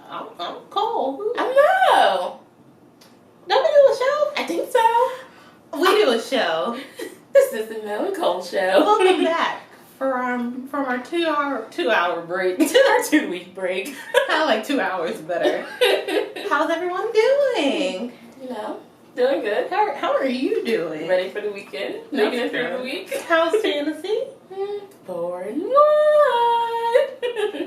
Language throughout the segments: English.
I'm cold. I know. Don't we do a show? I think so. We do a show. This is the Mel and Cole show. Welcome back from our 2-hour break. Our 2-week break. I like 2 hours better. How's everyone doing? You know, doing good. How are you doing? Ready for the weekend? Making it through the week. How's Tennessee? 4-1.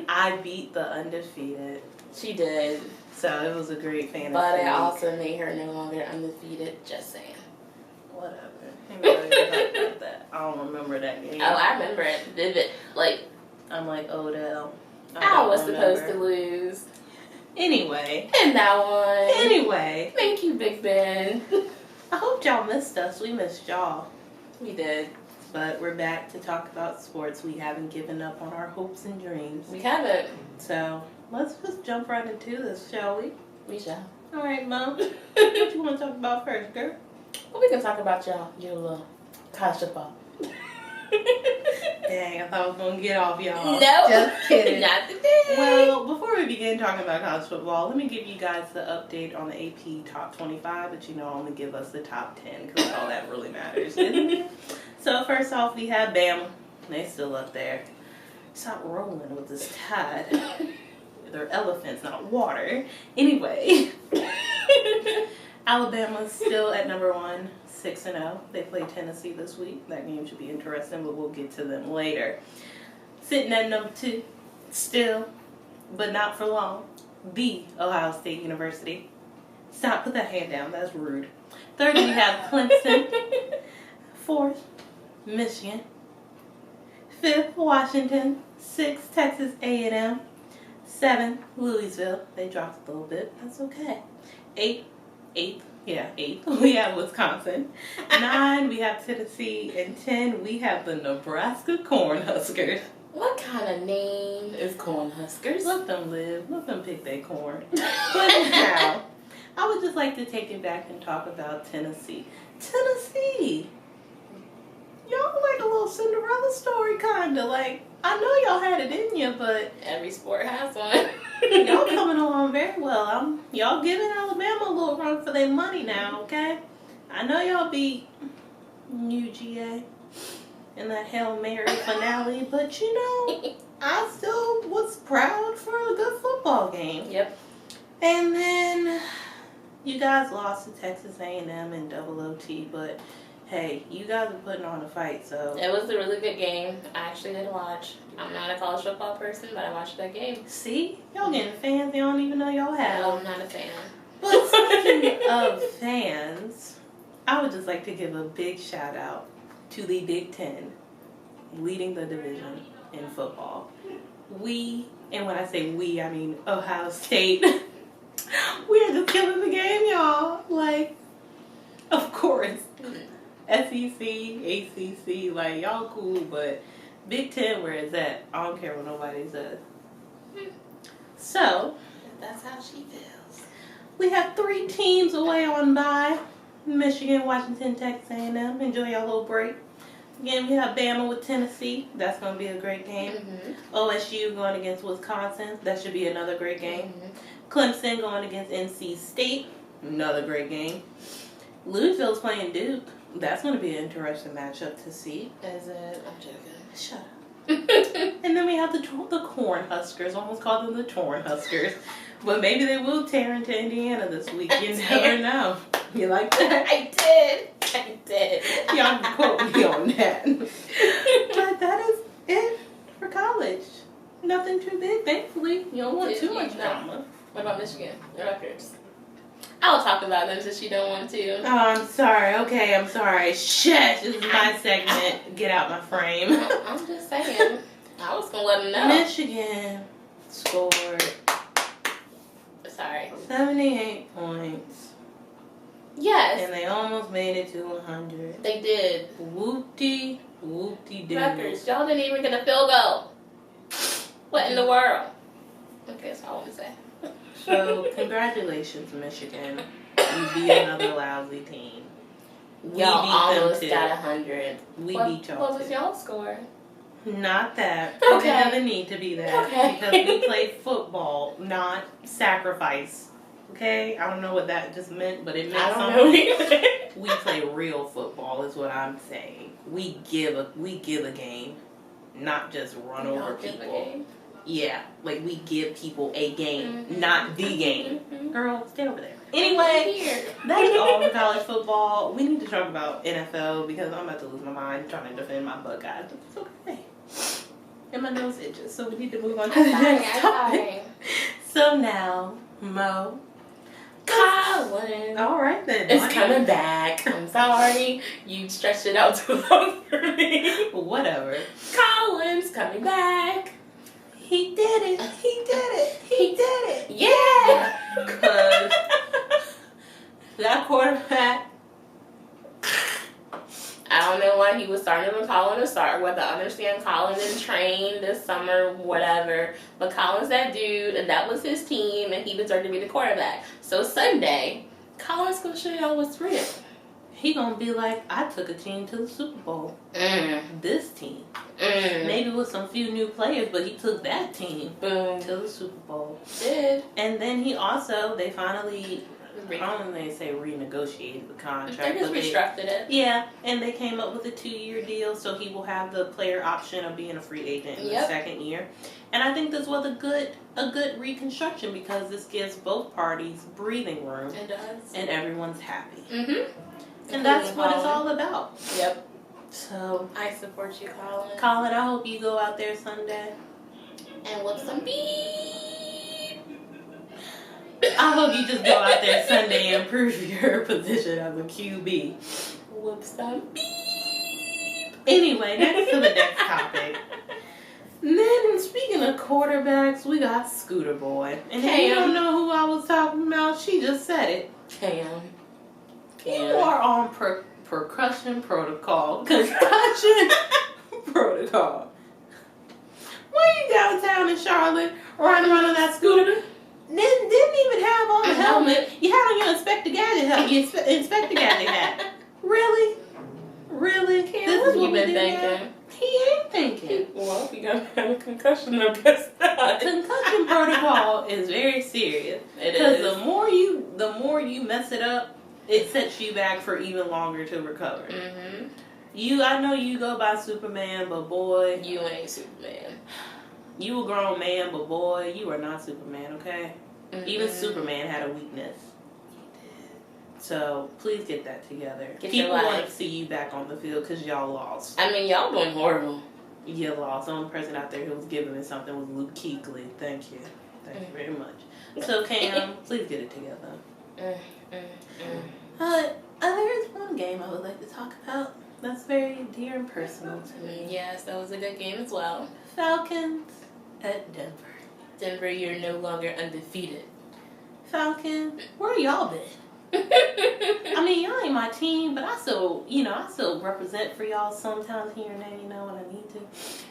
I beat the undefeated. She did. So it was a great fantasy. But it week. also made her no longer undefeated. Just saying. Whatever. Ain't nobody talk about that. I don't remember that game. Oh, I remember it vivid. Like, I'm like Odell. I was supposed to lose. Anyway. And that one. Anyway. Thank you, Big Ben. I hope y'all missed us. We missed y'all. We did. But we're back to talk about sports. We haven't given up on our hopes and dreams. We haven't. So let's just jump right into this, shall we? We shall. All right, Mom. What you want to talk about first, girl? Well, we can talk about your little college football. Dang, I thought I was going to get off y'all. No. Just kidding. Not today. Well, before we begin talking about college football, let me give you guys the update on the AP Top 25, but only give us the top 10 because all that really matters. So first off, we have Bama. They still up there. Stop rolling with this tide. They're elephants, not water. Anyway, Alabama's still at number 1, 6-0. They play Tennessee this week. That game should be interesting, but we'll get to them later. Sitting at number 2, still, but not for long, the Ohio State University. Stop, put that hand down. That's rude. Third, we have Clemson. 4th, Michigan. 5th, Washington. 6th, Texas A&M. 7th, Louisville. They dropped a little bit. That's okay. 8th, we have Wisconsin. 9, we have Tennessee. And 10, we have the Nebraska Cornhuskers. What kind of name is Cornhuskers? Let them live. Let them pick their corn. But now, I would just like to take it back and talk about Tennessee. Tennessee! Y'all like a little Cinderella story, kinda. Like, I know y'all had it in you, but Every sport has one. y'all coming along very well. Y'all giving Alabama a little run for their money now, okay? I know y'all beat UGA in that Hail Mary finale, but I still was proud for a good football game. Yep. And then you guys lost to Texas A&M in double OT, but hey, you guys are putting on a fight, so. It was a really good game. I actually did watch. I'm not a college football person, but I watched that game. See? Y'all getting fans you don't even know y'all have. No, I'm not a fan. But speaking of fans, I would just like to give a big shout out to the Big Ten leading the division in football. We, and when I say we, I mean Ohio State, we are just killing the game, y'all. Like, of course, SEC, ACC, like, y'all cool, but Big Ten, where it's at, I don't care what nobody says. So, That's how she feels. we have 3 teams away on bye. Michigan, Washington, Texas A&M. Enjoy your little break. Again, we have Bama with Tennessee. That's going to be a great game. Mm-hmm. OSU going against Wisconsin. That should be another great game. Mm-hmm. Clemson going against NC State. Another great game. Louisville's playing Duke. That's going to be an interesting matchup to see. Is it? I'm joking. Shut up. And then we have the Cornhuskers. Almost called them the Tornhuskers. But maybe they will tear into Indiana this week. You never know. You like that? I did. Y'all can quote me on that. But that is it for college. Nothing too big, thankfully. You don't want too much drama. What about Michigan? The Rutgers. I'll talk about them since you don't want to. Oh, I'm sorry. Okay, I'm sorry. Shit, this is my segment. Get out my frame. I'm just saying. I was going to let them know. Michigan scored Sorry. 78 points. Yes. And they almost made it to 100. They did. Whoop-de-doo. Rutgers, y'all didn't even get a field goal. What in the world? Okay, that's all I want to say. So, congratulations, Michigan. You beat another lousy team. We Y'all beat them almost too. got 100. We What- beat y'all What was too. y'all score? Not that. Okay. It doesn't need to be that. Okay. Because we play football, not sacrifice. Okay? I don't know what that just meant, but it meant I don't something. know either. We play real football is what I'm saying. We give a game, not just run over people. Yeah, like we give people a game, not the game. Girl, stay over there. Anyway, that's all for college football. We need to talk about NFL because I'm about to lose my mind trying to defend my Buckeyes. It's okay. And my nose itches, so we need to move on to the next topic. So now, Mo. Colin. All right then. It's coming back. I'm sorry. You stretched it out too long for me. Whatever. Colin's coming back. He did it. He did it. He did it. Yeah. Because that quarterback. I don't know why he was starting with Colin to start with. I understand Colin didn't train this summer, whatever. But Colin's that dude, and that was his team, and he deserved to be the quarterback. So Sunday, Colin's going to show y'all what's real. He going to be like, I took a team to the Super Bowl. This team. Maybe with some few new players, but he took that team Boom. to the Super Bowl. Did. And then they finally, I don't know if they say renegotiated the contract. They just restructured it. Yeah, and they came up with a 2-year deal, so he will have the player option of being a free agent in the second year. And I think this was a good reconstruction because this gives both parties breathing room. It does. And everyone's happy. Mm-hmm. And that's what it's all about. Yep. So I support you, Colin. Colin, I hope you go out there Sunday. And whoop some beep. I hope you just go out there Sunday and prove your position as a QB. Whoop some beep. Anyway, next to the next topic. Then, speaking of quarterbacks, we got Scooter Boy. And if you don't know who I was talking about, she just said it. Cam. You are on percussion protocol. Concussion protocol. Why you downtown in Charlotte riding around on that scooter? Didn't even have on the helmet. You had on your Inspector Gadget helmet. Your Inspector Gadget hat. Really? Really? Cam, This what is you what we been do now? thinking? He ain't thinking. Well, if you gonna have a concussion, I guess not. Concussion protocol is very serious. It Because is. the more you mess it up, it sets you back for even longer to recover. Mm-hmm. I know you go by Superman, but boy, You ain't Superman. you a grown man, but boy, you are not Superman, okay? Mm-hmm. Even Superman had a weakness. So, please get that together. Get People your life. want to see you back on the field because y'all lost. I mean, y'all doing horrible. You lost. The only person out there who was giving me something was Luke Kuechly. Thank you. Thank you very much. So, Cam, please get it together. There is one game I would like to talk about that's very dear and personal to me. Yes, that was a good game as well. Falcons at Denver. Denver, you're no longer undefeated. Falcons, where y'all been? I mean, y'all ain't my team, but I still represent for y'all sometimes here and there, when I need to.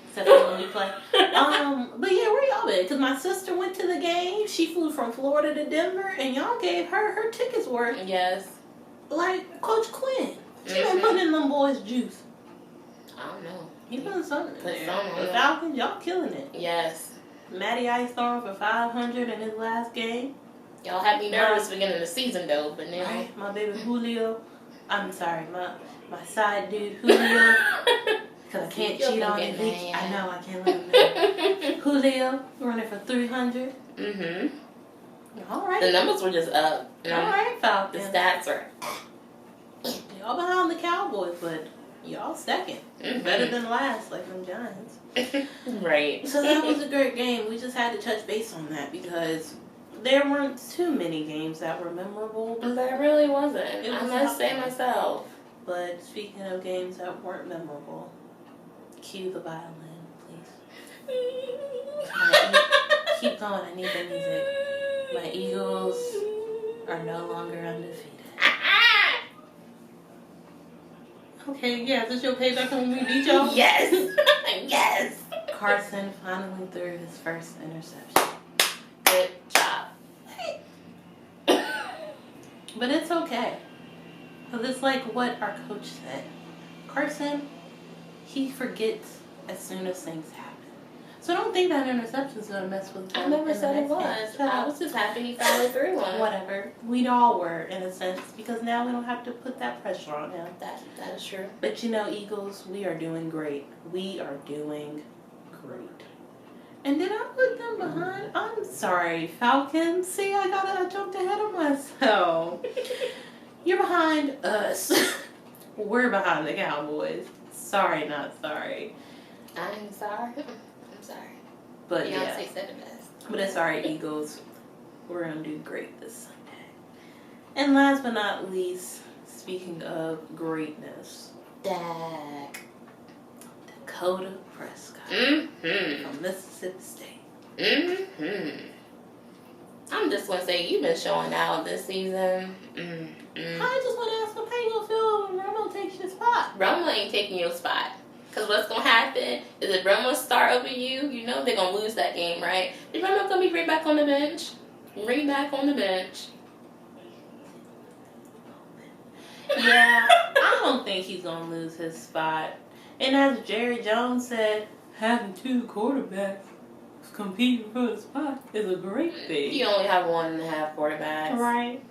Except for when we play. But yeah, where y'all been? Because my sister went to the game. She flew from Florida to Denver, and y'all gave her tickets worth. Yes. Like Coach Quinn. She been putting in them boys' juice. I don't know. He putting something in Put there. something on The it. Falcons, y'all killing it. Yes. Matty Ice throwing for 500 in his last game. Y'all had me nervous beginning of the season, though, but now... Right, my baby Julio. I'm sorry, my side dude Julio. Because I can't cheat on him. I know, I can't let him know. Julio running for 300. Mm-hmm. All right. The numbers were just up. All right, The Falcons. stats are... Y'all behind the Cowboys, but y'all second. Mhm. Better than last, like them Giants. Right. So that was a great game. We just had to touch base on that because there weren't too many games that were memorable. There really wasn't. It I was must not say bad. myself. But speaking of games that weren't memorable, cue the violin, please. Keep going. I need the music. My Eagles are no longer undefeated. Okay, yeah, is this your payback when we beat y'all? Yes. Yes. Carson finally threw his first interception. Good job. But it's okay. Because it's like what our coach said. Carson, he forgets as soon as things happen. So don't think that interception's going to mess with them. I never said it was. I was just happy he finally threw one. Whatever. We all were, in a sense, because now we don't have to put that pressure on him. That is true. But you know, Eagles, we are doing great. We are doing great. And did I put them behind? I'm sorry, Falcons. See, I jumped ahead of myself. You're behind us. We're behind the Cowboys. Sorry, not sorry. I'm sorry. I'm sorry. But Beyonce yeah. said it best. But it's alright, Eagles. We're going to do great this Sunday. And last but not least, speaking of greatness, Dak. Dakota Prescott Mm-hmm. from Mississippi State. Mm-hmm. I'm just going to say, you've been showing out this season. Mm-hmm. I just want to ask him how you going to feel when Romo takes your spot. Romo ain't taking your spot. Because what's going to happen is if Romo start over you, you know they're going to lose that game, right? Is Romo going to be right back on the bench? Right back on the bench. Yeah, I don't think he's going to lose his spot. And as Jerry Jones said, having two quarterbacks competing for the spot is a great thing. You only have 1.5 quarterbacks. Right.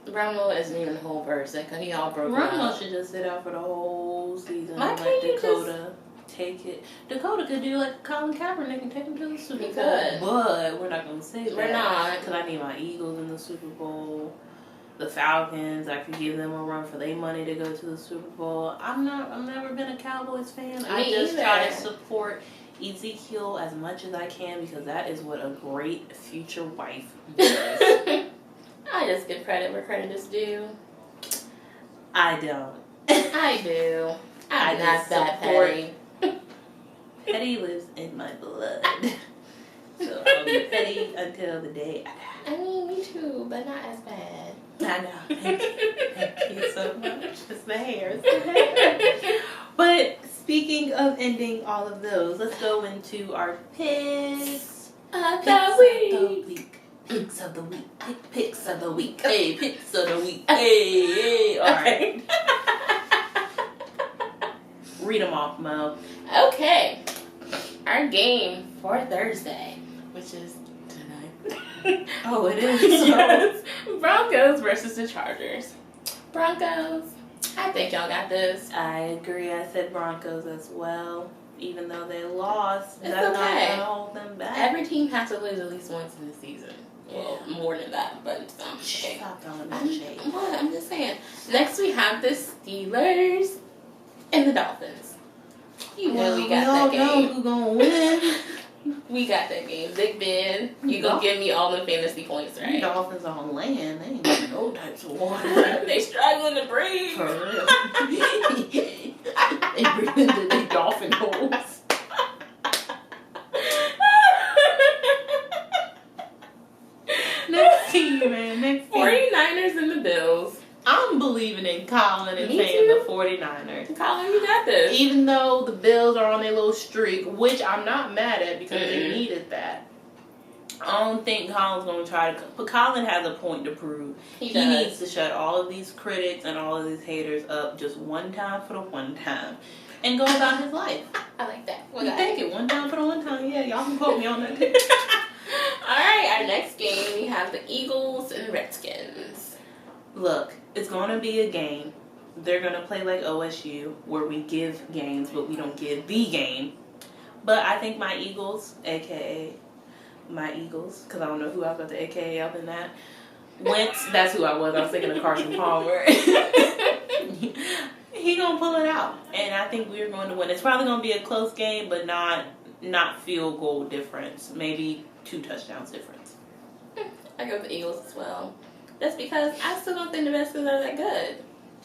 Romo isn't even a whole person because he all broke Romo up. should just sit out for the whole season Why and can't let you Dakota take it. Dakota could do like Colin Kaepernick and take him to the Super He Bowl. could. But we're not going to say that. We're not. Because I need my Eagles in the Super Bowl. The Falcons, I could give them a run for their money to go to the Super Bowl. I've never been a Cowboys fan. I Me just either. try to support Ezekiel as much as I can because that is what a great future wife does. I just give credit where credit is due. I don't. I do. I'm not just that support- petty. Petty lives in my blood. So I'll be petty until the day I die. I mean, me too, but not as bad. I know. Thank you so much. It's the hair. It's the hair. But speaking of ending all of those, let's go into our picks. Of Picks the of week. the week. Picks of the week. Picks of the week. Hey, picks of the week. Hey, hey. All right. Read them off, Mo. Okay. Our game for Thursday, which is tonight. Oh, it is. Yes. Broncos versus the Chargers. Broncos. I think y'all got this. I agree. I said Broncos as well. Even though they lost, It's that's not okay. going to hold them back. Every team has to lose at least once in the season. Well, more than that, but okay. Stop throwing that shade. I'm just saying. Next we have the Steelers and the Dolphins. You know we got that all know game. who gonna win. We got that game. Big Ben, you gonna give me all the fantasy points, The right? Dolphins on land. They ain't got no types of water. They struggling to breathe. For real. They breathe into the dolphin holes. Next team, man. Next team. 49ers and the Bills. I'm believing in Colin and Me saying too. the 49ers. Colin, you got this. Even though the Bills are on their little streak, which I'm not mad at because they Mm-mm. needed that. I don't think Colin's going to try to... But Colin has a point to prove. He does. needs to shut all of these critics and all of these haters up just one time for the one time. And go about his life. I like that. You take it one time for the one time. Yeah, y'all can quote me on that too. Alright, our next game we have the Eagles and Redskins. Look, it's going to be a game. They're going to play like OSU, where we give games, but we don't give the game. But I think my Eagles, a.k.a. my Eagles, because I don't know who else got the a.k.a. up in that. Wentz, that's who I was thinking of Carson Palmer. He going to pull it out. And I think we're going to win. It's probably going to be a close game, but not field goal difference. Maybe 2 touchdowns difference. I go with the Eagles as well. That's because I still don't think the Redskins are that good.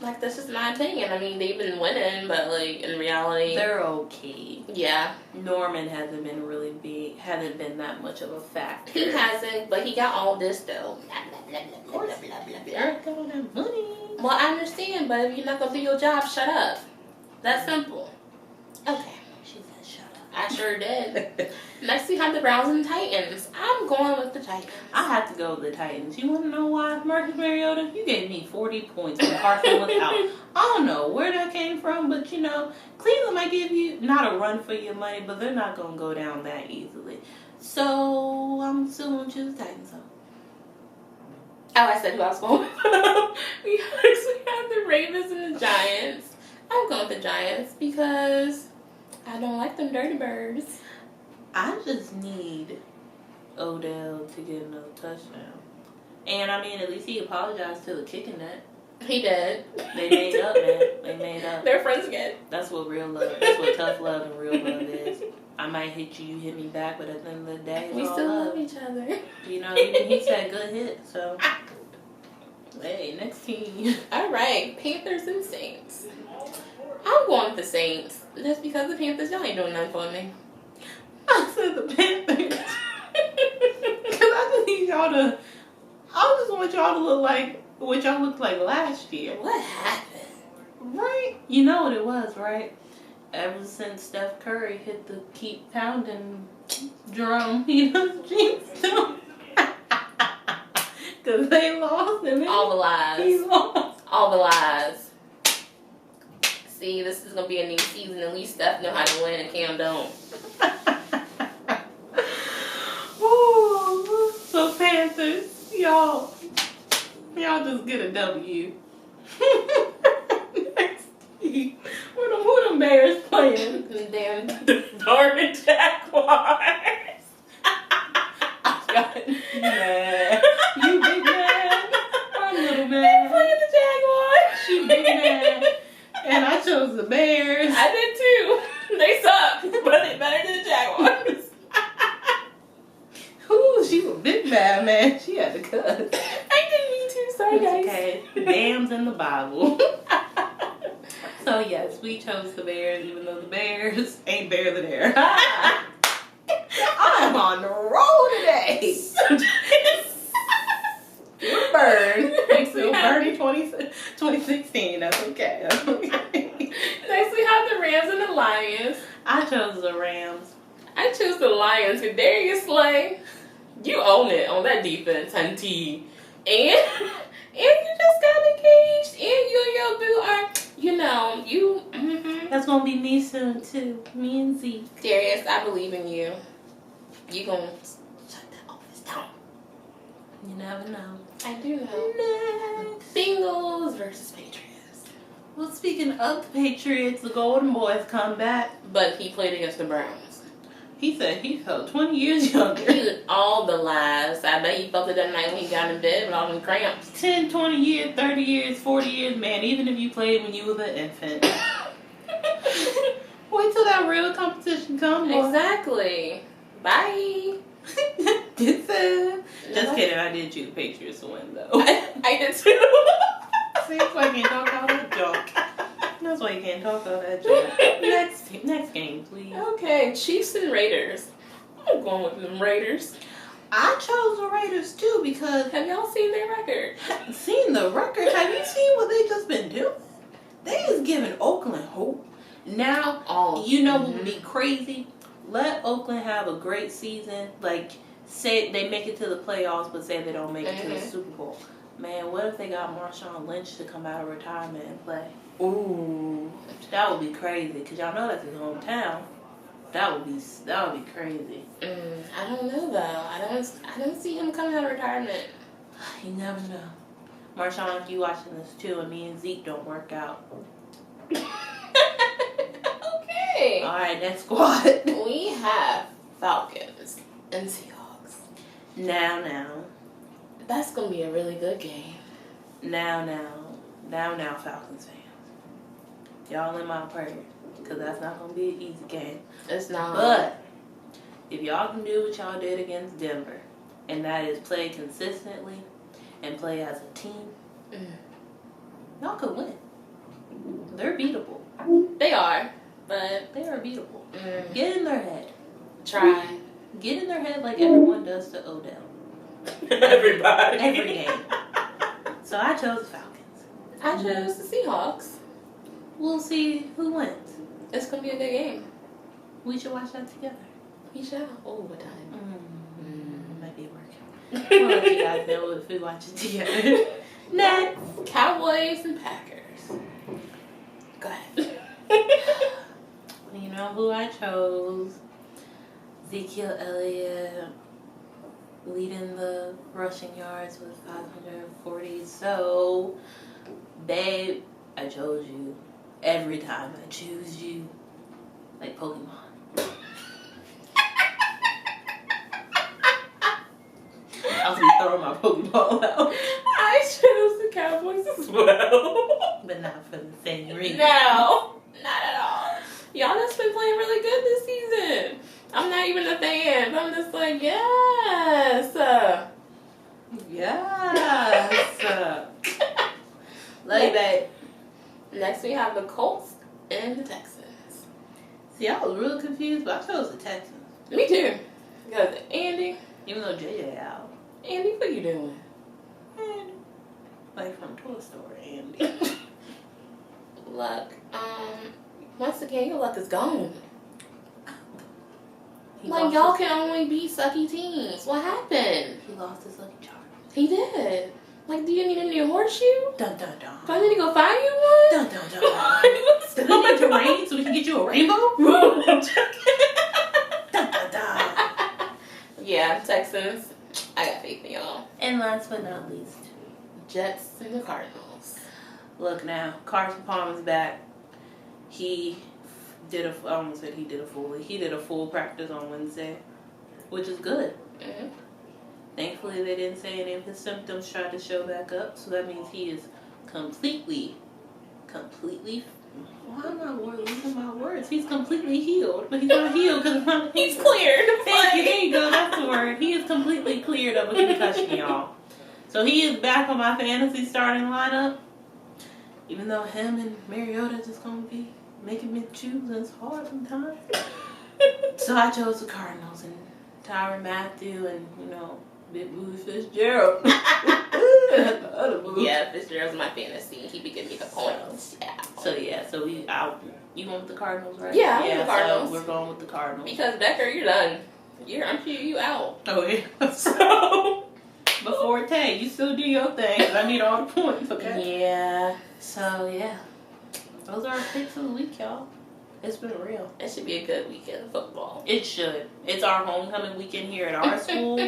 Like, that's just my opinion. I mean, they've been winning, but, like, in reality... They're okay. Yeah. Norman hasn't been that much of a factor. He hasn't, but he got all this, though. Of course. Eric got all that money. Well, I understand, but if you're not going to do your job, shut up. That's simple. Okay. She said shut up. I I sure did. Next we have the Browns and the Titans. I'm going with the Titans. I have to go with the Titans. You want to know why? Marcus Mariota, you gave me 40 points when Carson was out. I don't know where that came from, but you know, Cleveland might give you not a run for your money, but they're not going to go down that easily. So I'm still going to choose the Titans. Oh, I said who I was going with. We actually have the Ravens and the Giants. I'm going with the Giants because I don't like them dirty birds. I just need Odell to get another touchdown. And I mean, at least he apologized to the kicking net. He did. They made up, man. They made up. They're friends again. That's what real love. That's what tough love and real love is. I might hit you, you hit me back, but at the end of the day, it's We all still love. love each other. You know, even he said good hit, so. Hey, next team. All right, Panthers and Saints. I'm going with the Saints. Just because the Panthers, y'all ain't doing nothing for me. I said the Panthers. Because I just need y'all to. I just want y'all to look like what y'all looked like last year. What happened? Right? You know what it was, right? Ever since Steph Curry hit the keep pounding drum, you know, jinxed them. Because they lost and All the he lies. lost. All the lies. See, this is going to be a new season. At least Steph know how to win and Cam don't. Ooh, so Panthers, y'all just get a W. Next team. Who them Bears playing? Them damn darn Jaguars. Yeah. You big man. I'm little They man. playing the Jaguars. She big man. And I chose the Bears. I did too. They suck, but they better than the Jaguars. Ooh, she was big bad, man. She had to cut. I didn't mean to. Sorry, guys. Okay. Damn's in the Bible. So yes, we chose the Bears, even though the Bears ain't barely there. I'm on the roll today. We're burned. We still burned in 2016. That's okay. That's okay. Next, we have the Rams and the Lions. I chose the Rams. I choose the Lions with Darius Slay. You own it on that defense, hunty. And you just got engaged. And you and your boo are, you know, you. Mm-hmm. That's gonna be me soon too. Me and Zeke. Darius, I believe in you. You gonna shut that office down. You never know. I do know. Next. Bengals versus Patriots. Well, speaking of the Patriots, the Golden Boys come back. But he played against the Browns. He said he felt 20 years younger. He was all the lies. I bet he felt it that night when he got in bed with all them cramps. 10, 20 years, 30 years, 40 years, man, even if you played when you was an infant. Wait till that real competition comes. Exactly. Bye. Just kidding, I did choose the Patriots to win, though. I did too. See, that's why you can't talk all that junk. That's why you can't talk all that junk. Next game, please. Okay, Chiefs and Raiders. I'm going with them Raiders. I chose the Raiders, too, because... Have y'all seen their record? Seen the record? Have you seen what they just been doing? They is giving Oakland hope. Now, you know what would be crazy? Let Oakland have a great season. Like, say they make it to the playoffs, but say they don't make it to the Super Bowl. Man, what if they got Marshawn Lynch to come out of retirement and play? Ooh, that would be crazy. Because y'all know that's his hometown. That would be crazy. I don't know though. I don't see him coming out of retirement. You never know. Marshawn, if you watching this too, and me and Zeke don't work out. Okay. All right, next squad. We have Falcons and Seahawks. Now. That's gonna be a really good game. Now, Falcons fans. Y'all in my prayers. Because that's not going to be an easy game. It's not. But, if y'all can do what y'all did against Denver, and that is play consistently and play as a team, y'all could win. They're beatable. They are, but they are beatable. Get in their head. Try. Get in their head like everyone does to Odell. Everybody. Every game. So I chose the Falcons. I chose the Seahawks. We'll see who wins. It's going to be a good game. We should watch that together. We shall. Oh, what time? Might be working. We'll let you guys know if we watch it together. Next. Cowboys and Packers. Go ahead. You know who I chose? Ezekiel Elliott leading the rushing yards with 540. So, babe, I chose you. Every time I choose you. Like Pokemon. I'll be throwing my Pokeball out. I chose the Cowboys as well. But not for the same reason. No, not at all. Y'all just been playing really good this season. I'm not even a fan, but I'm just like, yes. Yes. Love you, babe. Next we have the Colts and the Texans. See, I was real confused, but I chose the Texans. Me too. Because Andy, Even though JJ out. Andy, what you doing? Andy. Like from Toy Story, Andy. Luck. Once again, your luck is gone. He Like, lost y'all his- can only beat sucky teams. What happened? He lost his lucky charm. He did. Like, do you need a new horseshoe? Dun dun dun. Do I need to go find you one? Dun dun dun. What's Does it going need to on? rain so we can get you a rainbow? I'm joking. Dun dun dun. Yeah, Texans. I got faith in y'all. And last but not least, Jets and the Cardinals. look now, Carson Palmer's back. He did I almost said he did a full practice on Wednesday, which is good. Mm-hmm. Thankfully, they didn't say any of his symptoms tried to show back up, so that means he is completely, why am I losing my words? He's completely healed, but he's not healed because He's cleared. Thank you, there you go, that's the word. He is completely cleared of a concussion, y'all. So he is back on my fantasy starting lineup, even though him and Mariota just going to be making me choose, and it's hard sometimes. So I chose the Cardinals and Tyrann Mathieu and, Big Booty Fitzgerald. Yeah, Fitzgerald's my fantasy. He be giving me the points. Yeah. So you went with the Cardinals, right? Yeah, I went with the Cardinals. So we're going with the Cardinals. Because Becker, you're done. You out. Oh, yeah. So, before Tay, you still do your thing. 'Cause I need all the points, okay? Yeah. So, yeah. Those are our picks of the week, y'all. It's been real. It should be a good weekend of football. It should. It's our homecoming weekend here at our school.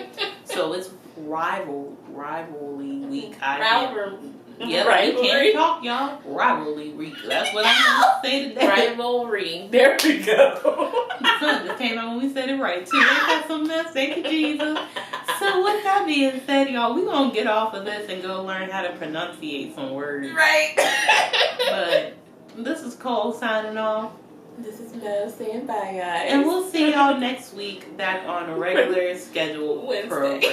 So it's rivalry week. Yeah, you can't talk, y'all. Rivalry week. That's what I'm going to say today. Rivalry. There we go. It came out when we said it right, too. Ain't that something else? Thank you, Jesus. So with that being said, y'all, we're going to get off of this and go learn how to pronunciate some words. Right. But this is Cole signing off. This is Mel saying bye, guys. And we'll see y'all next week back on a regular scheduled Wednesday. programming.